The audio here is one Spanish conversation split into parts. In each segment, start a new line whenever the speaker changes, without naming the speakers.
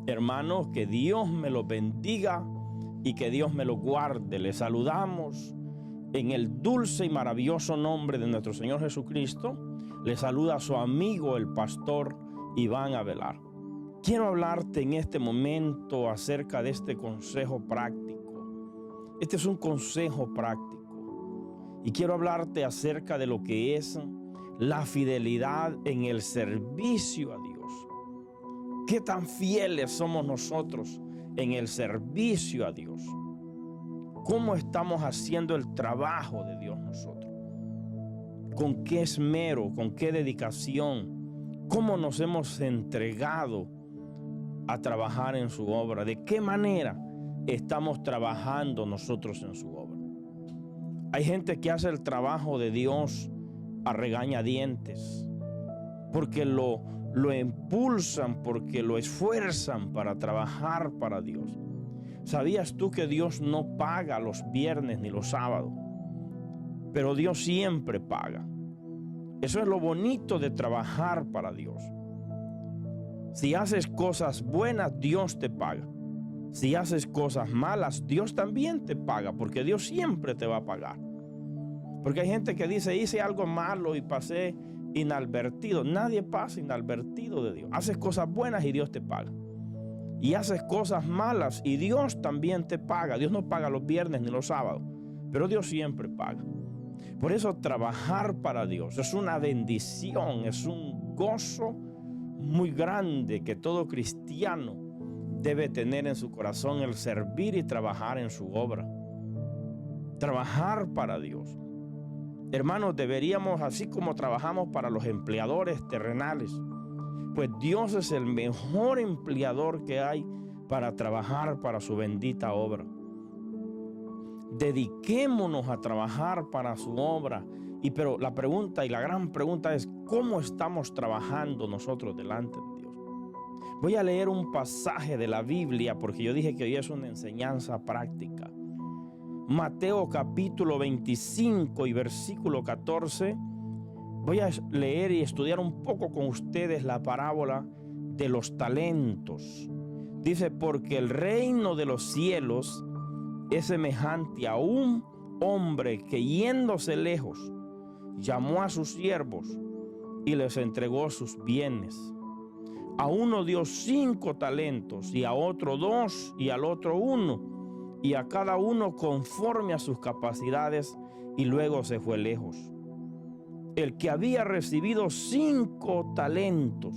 Hermanos, que Dios me los bendiga y que Dios me los guarde. Les saludamos en el dulce y maravilloso nombre de nuestro Señor Jesucristo. Les saluda su amigo, el pastor Iván Avelar. Quiero hablarte en este momento acerca de este consejo práctico. Este es un consejo práctico. Y quiero hablarte acerca de lo que es la fidelidad en el servicio a Dios. ¿Qué tan fieles somos nosotros en el servicio a Dios? ¿Cómo estamos haciendo el trabajo de Dios nosotros? ¿Con qué esmero? ¿Con qué dedicación? ¿Cómo nos hemos entregado a trabajar en su obra? ¿De qué manera estamos trabajando nosotros en su obra? Hay gente que hace el trabajo de Dios a regañadientes, porque lo impulsan, porque lo esfuerzan para trabajar para Dios. ¿Sabías tú que Dios no paga los viernes ni los sábados? Pero Dios siempre paga. Eso es lo bonito de trabajar para Dios. Si haces cosas buenas, Dios te paga. Si haces cosas malas, Dios también te paga, porque Dios siempre te va a pagar. Porque hay gente que dice, hice algo malo y pasé inadvertido. Nadie pasa inadvertido de Dios. Haces cosas buenas y Dios te paga. Y haces cosas malas y Dios también te paga. Dios no paga los viernes ni los sábados, pero Dios siempre paga. Por eso trabajar para Dios es una bendición, es un gozo muy grande que todo cristiano debe tener en su corazón, el servir y trabajar en su obra. Trabajar para Dios. Hermanos, deberíamos, así como trabajamos para los empleadores terrenales, pues Dios es el mejor empleador que hay para trabajar para su bendita obra. Dediquémonos a trabajar para su obra. Pero la pregunta y la gran pregunta es, ¿cómo estamos trabajando nosotros delante de Dios? Voy a leer un pasaje de la Biblia porque yo dije que hoy es una enseñanza práctica. Mateo capítulo 25 y versículo 14. Voy a leer y estudiar un poco con ustedes la parábola de los talentos. Dice, porque el reino de los cielos es semejante a un hombre que yéndose lejos, llamó a sus siervos y les entregó sus bienes. A uno dio 5 talentos, y a otro 2, y al otro 1, y a cada uno conforme a sus capacidades, y luego se fue lejos. El que había recibido 5 talentos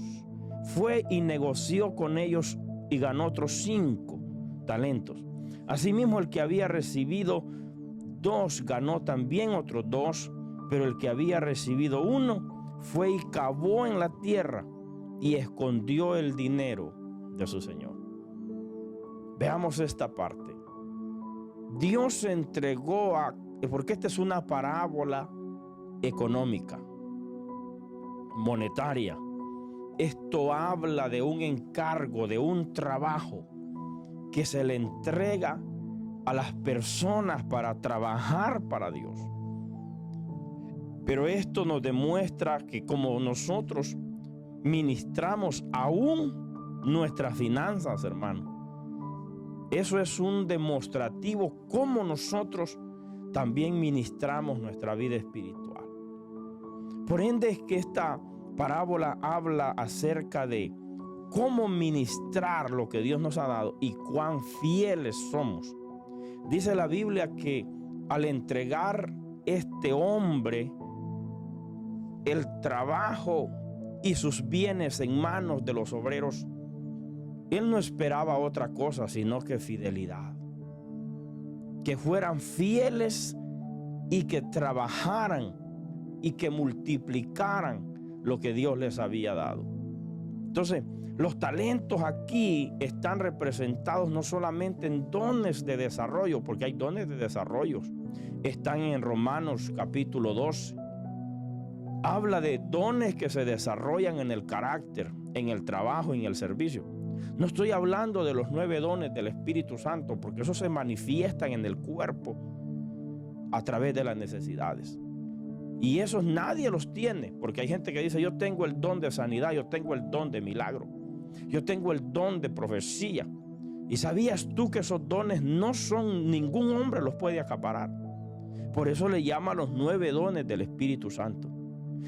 fue y negoció con ellos y ganó otros 5 talentos. Asimismo, el que había recibido 2 ganó también otros 2, pero el que había recibido 1 fue y cavó en la tierra y escondió el dinero de su señor. Veamos esta parte. Dios entregó porque esta es una parábola económica, monetaria. Esto habla de un encargo, de un trabajo que se le entrega a las personas para trabajar para Dios. Pero esto nos demuestra que como nosotros ministramos aún nuestras finanzas, hermano, eso es un demostrativo cómo nosotros también ministramos nuestra vida espiritual. Por ende es que esta parábola habla acerca de cómo ministrar lo que Dios nos ha dado y cuán fieles somos. Dice la Biblia que al entregar este hombre el trabajo y sus bienes en manos de los obreros, él no esperaba otra cosa sino que fidelidad. Que fueran fieles y que trabajaran y que multiplicaran lo que Dios les había dado. Entonces, los talentos aquí están representados no solamente en dones de desarrollo, porque hay dones de desarrollo. Están en Romanos capítulo 12. Habla de dones que se desarrollan en el carácter, en el trabajo, en el servicio. No estoy hablando de los 9 dones del Espíritu Santo, porque esos se manifiestan en el cuerpo a través de las necesidades. Y esos nadie los tiene, porque hay gente que dice, yo tengo el don de sanidad, yo tengo el don de milagro. Yo tengo el don de profecía. ¿Y sabías tú que esos dones no son, ningún hombre los puede acaparar? Por eso le llama los 9 dones del Espíritu Santo.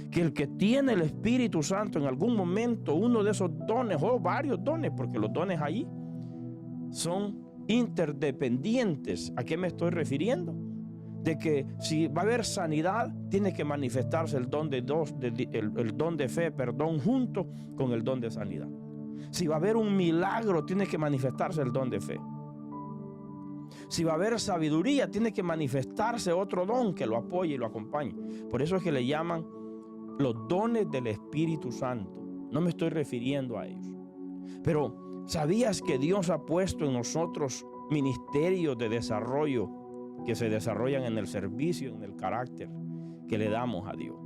Que el que tiene el Espíritu Santo en algún momento, uno de esos dones, o varios dones, porque los dones ahí son interdependientes. ¿A qué me estoy refiriendo? De que si va a haber sanidad, tiene que manifestarse el don de fe, junto con el don de sanidad. Si va a haber un milagro, tiene que manifestarse el don de fe. Si va a haber sabiduría, tiene que manifestarse otro don que lo apoye y lo acompañe. Por eso es que le llaman los dones del Espíritu Santo. No me estoy refiriendo a ellos. Pero ¿sabías que Dios ha puesto en nosotros ministerios de desarrollo que se desarrollan en el servicio, en el carácter que le damos a Dios?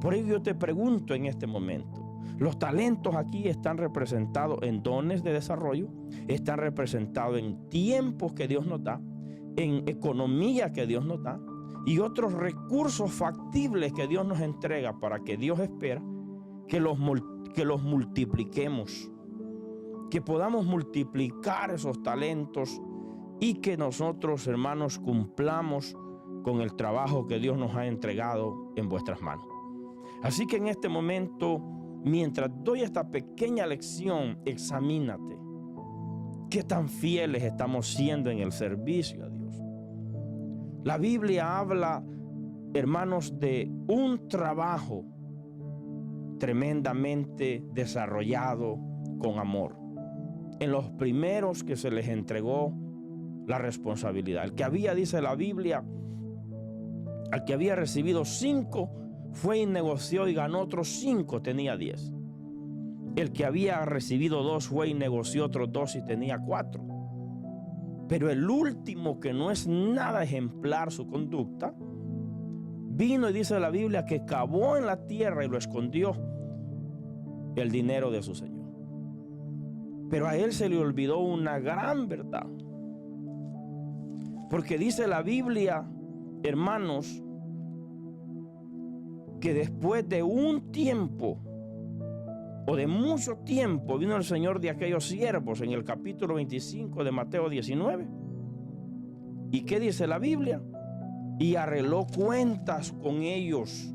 Por ello yo te pregunto en este momento, los talentos aquí están representados en dones de desarrollo, están representados en tiempos que Dios nos da, en economía que Dios nos da y otros recursos factibles que Dios nos entrega para que Dios espera que los multipliquemos, que podamos multiplicar esos talentos y que nosotros, hermanos, cumplamos con el trabajo que Dios nos ha entregado en vuestras manos. Así que en este momento, mientras doy esta pequeña lección, examínate. ¿Qué tan fieles estamos siendo en el servicio a Dios? La Biblia habla, hermanos, de un trabajo tremendamente desarrollado con amor. En los primeros que se les entregó la responsabilidad. El que había, dice la Biblia, al que había recibido 5, fue y negoció y ganó otros 5, tenía 10. El que había recibido 2 fue y negoció otros 2 y tenía 4. Pero el último, que no es nada ejemplar su conducta, vino y dice la Biblia que cavó en la tierra y lo escondió el dinero de su señor. Pero a él se le olvidó una gran verdad. Porque dice la Biblia, hermanos, que después de un tiempo o de mucho tiempo vino el Señor de aquellos siervos en el capítulo 25 de Mateo 19. ¿Y qué dice la Biblia? Y arregló cuentas con ellos.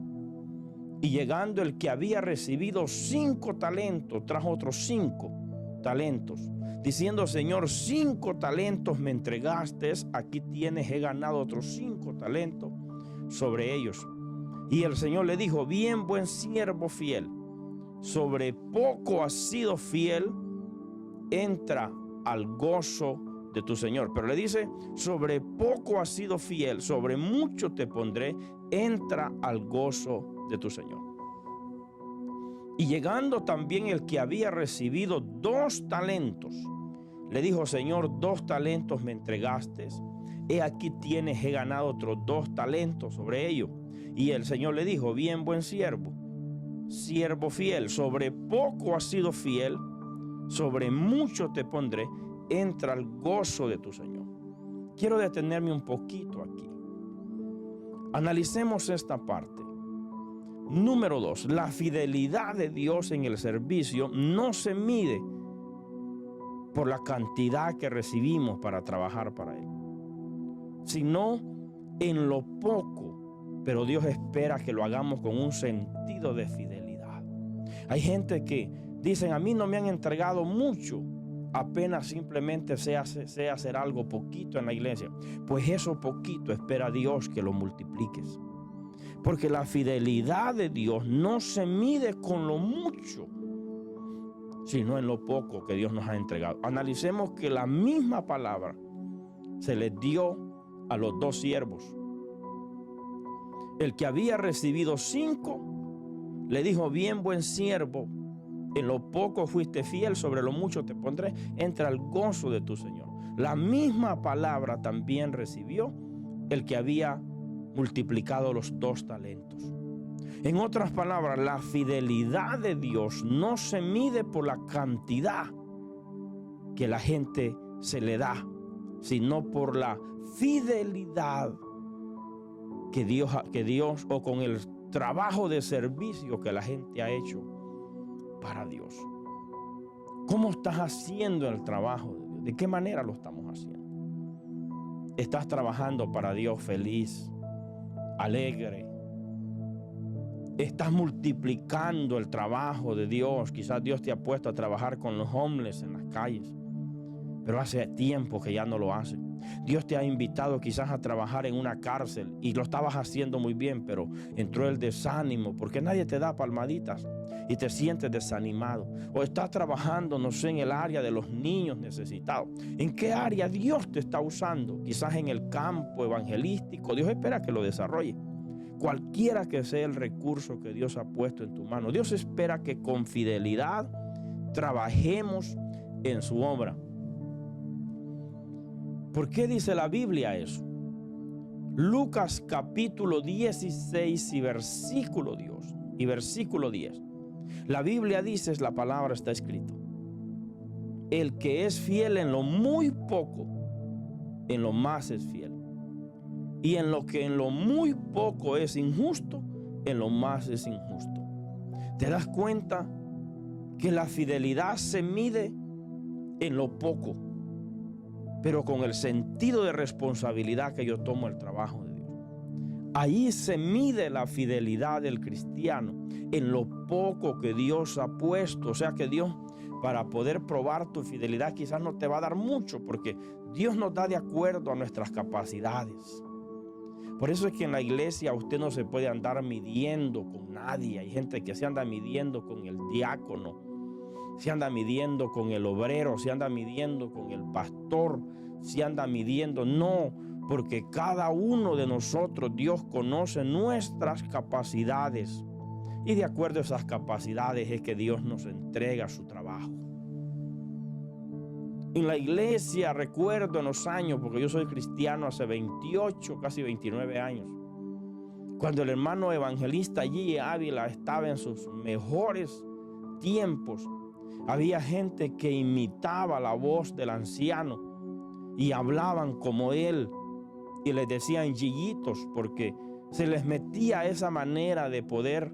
Y llegando el que había recibido 5 talentos, trajo otros 5 talentos, diciendo: Señor, 5 talentos me entregaste, aquí tienes, he ganado otros 5 talentos sobre ellos. Y el Señor le dijo: bien, buen siervo fiel, sobre poco has sido fiel, entra al gozo de tu Señor. Pero le dice: sobre poco has sido fiel, sobre mucho te pondré, entra al gozo de tu Señor. Y llegando también el que había recibido 2 talentos, le dijo: Señor, 2 talentos me entregaste, he aquí tienes, he ganado otros 2 talentos sobre ellos. Y el Señor le dijo: bien, buen siervo, siervo fiel, sobre poco has sido fiel, sobre mucho te pondré, entra al gozo de tu Señor. Quiero detenerme un poquito aquí. Analicemos esta parte. Número 2, la fidelidad de Dios en el servicio no se mide por la cantidad que recibimos para trabajar para Él, sino en lo poco, pero Dios espera que lo hagamos con un sentido de fidelidad. Hay gente que dicen: a mí no me han entregado mucho, apenas simplemente sé hacer algo poquito en la iglesia. Pues eso poquito espera Dios que lo multipliques. Porque la fidelidad de Dios no se mide con lo mucho, sino en lo poco que Dios nos ha entregado. Analicemos que la misma palabra se les dio a los 2 siervos. El que había recibido 5 le dijo: bien, buen siervo, en lo poco fuiste fiel, sobre lo mucho te pondré, entra al gozo de tu Señor. La misma palabra también recibió el que había multiplicado los 2 talentos. En otras palabras, la fidelidad de Dios no se mide por la cantidad que la gente se le da, sino por la fidelidad que Dios o con el trabajo de servicio que la gente ha hecho para Dios. ¿Cómo estás haciendo el trabajo de Dios? ¿De qué manera lo estamos haciendo? ¿Estás trabajando para Dios feliz, alegre? ¿Estás multiplicando el trabajo de Dios? Quizás Dios te ha puesto a trabajar con los homeless en las calles, pero hace tiempo que ya no lo hace. Dios te ha invitado quizás a trabajar en una cárcel y lo estabas haciendo muy bien, pero entró el desánimo porque nadie te da palmaditas y te sientes desanimado. O estás trabajando, no sé, en el área de los niños necesitados. ¿En qué área Dios te está usando? Quizás en el campo evangelístico. Dios espera que lo desarrolle. Cualquiera que sea el recurso que Dios ha puesto en tu mano, Dios espera que con fidelidad trabajemos en su obra. ¿Por qué dice la Biblia eso? Lucas capítulo 16 y versículo 10. La Biblia dice, la palabra está escrito: el que es fiel en lo muy poco, en lo más es fiel. Y en lo muy poco es injusto, en lo más es injusto. ¿Te das cuenta que la fidelidad se mide en lo poco, pero con el sentido de responsabilidad que yo tomo el trabajo de Dios? Ahí se mide la fidelidad del cristiano, en lo poco que Dios ha puesto. O sea que Dios, para poder probar tu fidelidad, quizás no te va a dar mucho, porque Dios nos da de acuerdo a nuestras capacidades. Por eso es que en la iglesia usted no se puede andar midiendo con nadie. Hay gente que se anda midiendo con el diácono, se anda midiendo con el obrero, se anda midiendo con el pastor, se anda midiendo. No, porque cada uno de nosotros, Dios conoce nuestras capacidades. Y de acuerdo a esas capacidades es que Dios nos entrega su trabajo. En la iglesia, recuerdo en los años, porque yo soy cristiano hace 28, casi 29 años, cuando el hermano evangelista G. Ávila estaba en sus mejores tiempos, había gente que imitaba la voz del anciano y hablaban como él y les decían Gillitos, porque se les metía esa manera de poder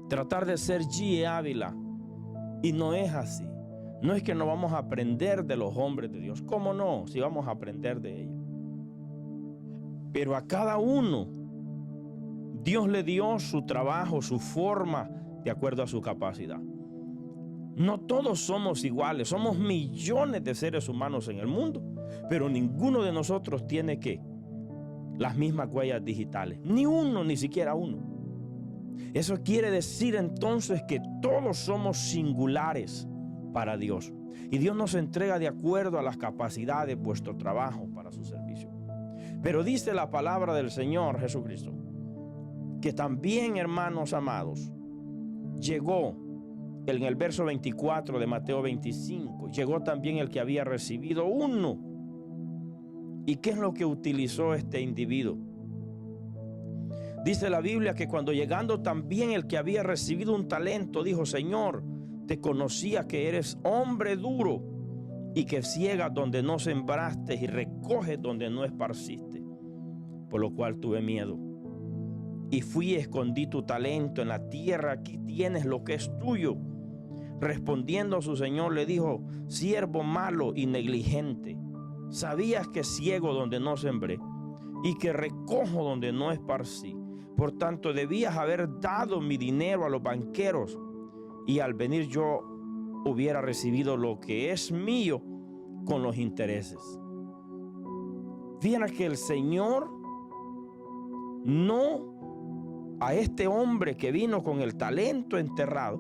tratar de ser G. Ávila. Y no es así. No es que no vamos a aprender de los hombres de Dios. ¿Cómo no? Si vamos a aprender de ellos. Pero a cada uno Dios le dio su trabajo, su forma, de acuerdo a su capacidad. No todos somos iguales. Somos millones de seres humanos en el mundo, pero ninguno de nosotros tiene las mismas huellas digitales. Ni uno, ni siquiera uno. Eso quiere decir entonces que todos somos singulares para Dios. Y Dios nos entrega de acuerdo a las capacidades vuestro trabajo para su servicio. Pero dice la palabra del Señor Jesucristo que también, hermanos amados, llegó en el verso 24 de Mateo 25, llegó también el que había recibido uno. ¿Y qué es lo que utilizó este individuo? Dice la Biblia que cuando llegando también el que había recibido un talento, dijo: Señor, te conocía que eres hombre duro y que ciegas donde no sembraste y recoges donde no esparciste, por lo cual tuve miedo y fui y escondí tu talento en la tierra. Aquí tienes lo que es tuyo. Respondiendo su señor le dijo: siervo malo y negligente, sabías que ciego donde no sembré y que recojo donde no esparcí. Por tanto debías haber dado mi dinero a los banqueros, y al venir yo hubiera recibido lo que es mío con los intereses. Fíjense que el Señor no a este hombre que vino con el talento enterrado,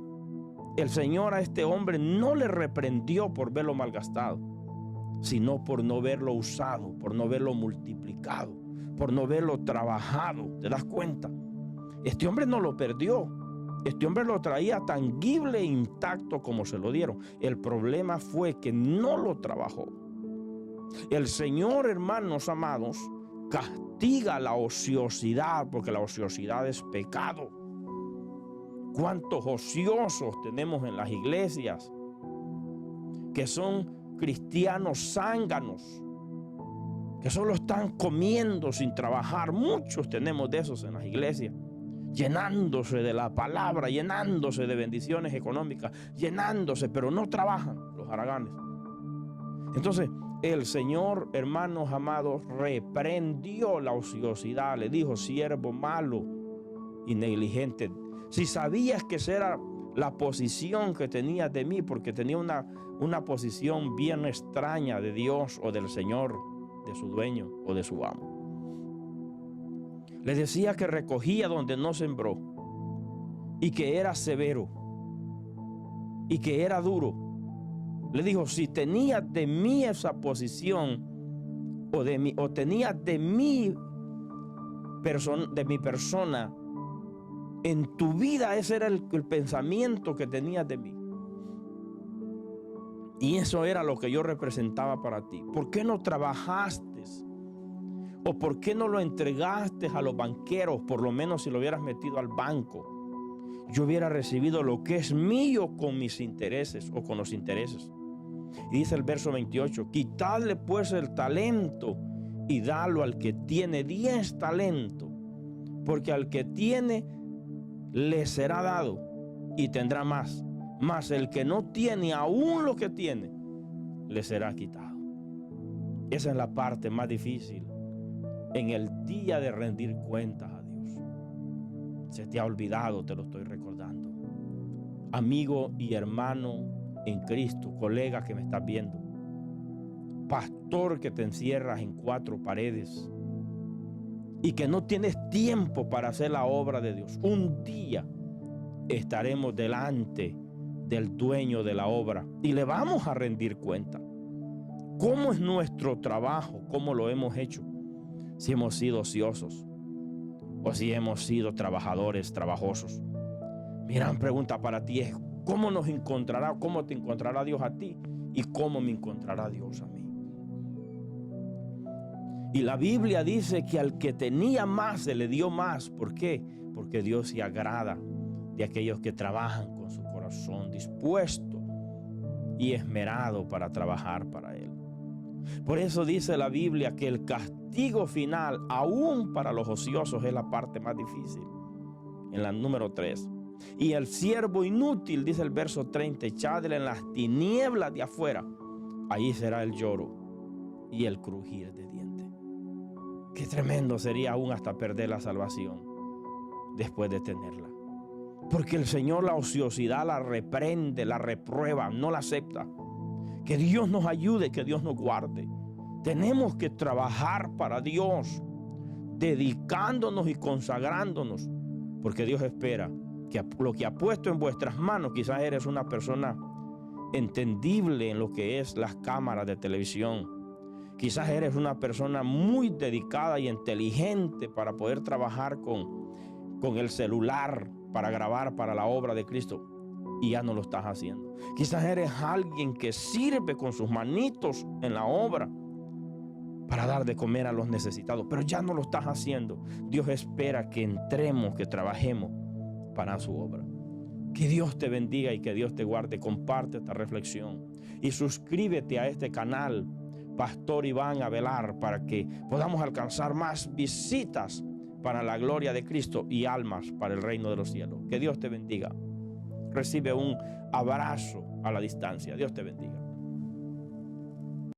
el Señor a este hombre no le reprendió por verlo malgastado, sino por no verlo usado, por no verlo multiplicado, por no verlo trabajado. ¿Te das cuenta? Este hombre no lo perdió. Este hombre lo traía tangible e intacto como se lo dieron. El problema fue que no lo trabajó. El Señor, hermanos amados, castiga la ociosidad, porque la ociosidad es pecado. ¿Cuántos ociosos tenemos en las iglesias que son cristianos zánganos, que solo están comiendo sin trabajar? Muchos tenemos de esos en las iglesias. llenándose de la palabra, llenándose de bendiciones económicas, llenándose, pero no trabajan los haraganes. Entonces, el Señor, hermanos amados, reprendió la ociosidad. Le dijo: siervo malo y negligente, si sabías que esa era la posición que tenías de mí, porque tenía una posición bien extraña de Dios o del Señor, de su dueño o de su amo. Le decía que recogía donde no sembró, y que era severo, y que era duro. Le dijo: si tenías de mí esa posición, o tenías de mi persona, en tu vida ese era el pensamiento que tenías de mí. Y eso era lo que yo representaba para ti. ¿Por qué no trabajaste? ¿O por qué no lo entregaste a los banqueros? Por lo menos si lo hubieras metido al banco, yo hubiera recibido lo que es mío con mis intereses o con los intereses. Y dice el verso 28, quitadle pues el talento y dalo al que tiene 10 talentos, porque al que tiene le será dado y tendrá más, mas el que no tiene, aún lo que tiene, le será quitado. Esa es la parte más difícil en el día de rendir cuentas a Dios. Se te ha olvidado, te lo estoy recordando. Amigo y hermano en Cristo, colega que me estás viendo, pastor que te encierras en 4 paredes y que no tienes tiempo para hacer la obra de Dios. Un día estaremos delante del dueño de la obra y le vamos a rendir cuenta. ¿Cómo es nuestro trabajo? ¿Cómo lo hemos hecho? Si hemos sido ociosos o si hemos sido trabajadores, trabajosos. Mi gran pregunta para ti es: ¿cómo nos encontrará? ¿Cómo te encontrará Dios a ti? ¿Y cómo me encontrará Dios a mí? Y la Biblia dice que al que tenía más se le dio más. ¿Por qué? Porque Dios se agrada de aquellos que trabajan con su corazón dispuesto y esmerado para trabajar para Él. Por eso dice la Biblia que el castigo final, aún para los ociosos, es la parte más difícil. En la número 3. Y el siervo inútil, dice el verso 30, echadle en las tinieblas de afuera. Allí será el lloro y el crujir de dientes. Qué tremendo sería aún hasta perder la salvación después de tenerla. Porque el Señor la ociosidad la reprende, la reprueba, no la acepta. Que Dios nos ayude, que Dios nos guarde. Tenemos que trabajar para Dios, dedicándonos y consagrándonos, porque Dios espera que lo que ha puesto en vuestras manos. Quizás eres una persona entendible en lo que es las cámaras de televisión. Quizás eres una persona muy dedicada y inteligente para poder trabajar con el celular para grabar para la obra de Cristo, y ya no lo estás haciendo. Quizás eres alguien que sirve con sus manitos en la obra para dar de comer a los necesitados, pero ya no lo estás haciendo. Dios espera que entremos, que trabajemos para su obra. Que Dios te bendiga y que Dios te guarde. Comparte esta reflexión y suscríbete a este canal, Pastor Iván Avelar, para que podamos alcanzar más visitas para la gloria de Cristo y almas para el reino de los cielos. Que Dios te bendiga. Recibe un abrazo a la distancia. Dios te bendiga.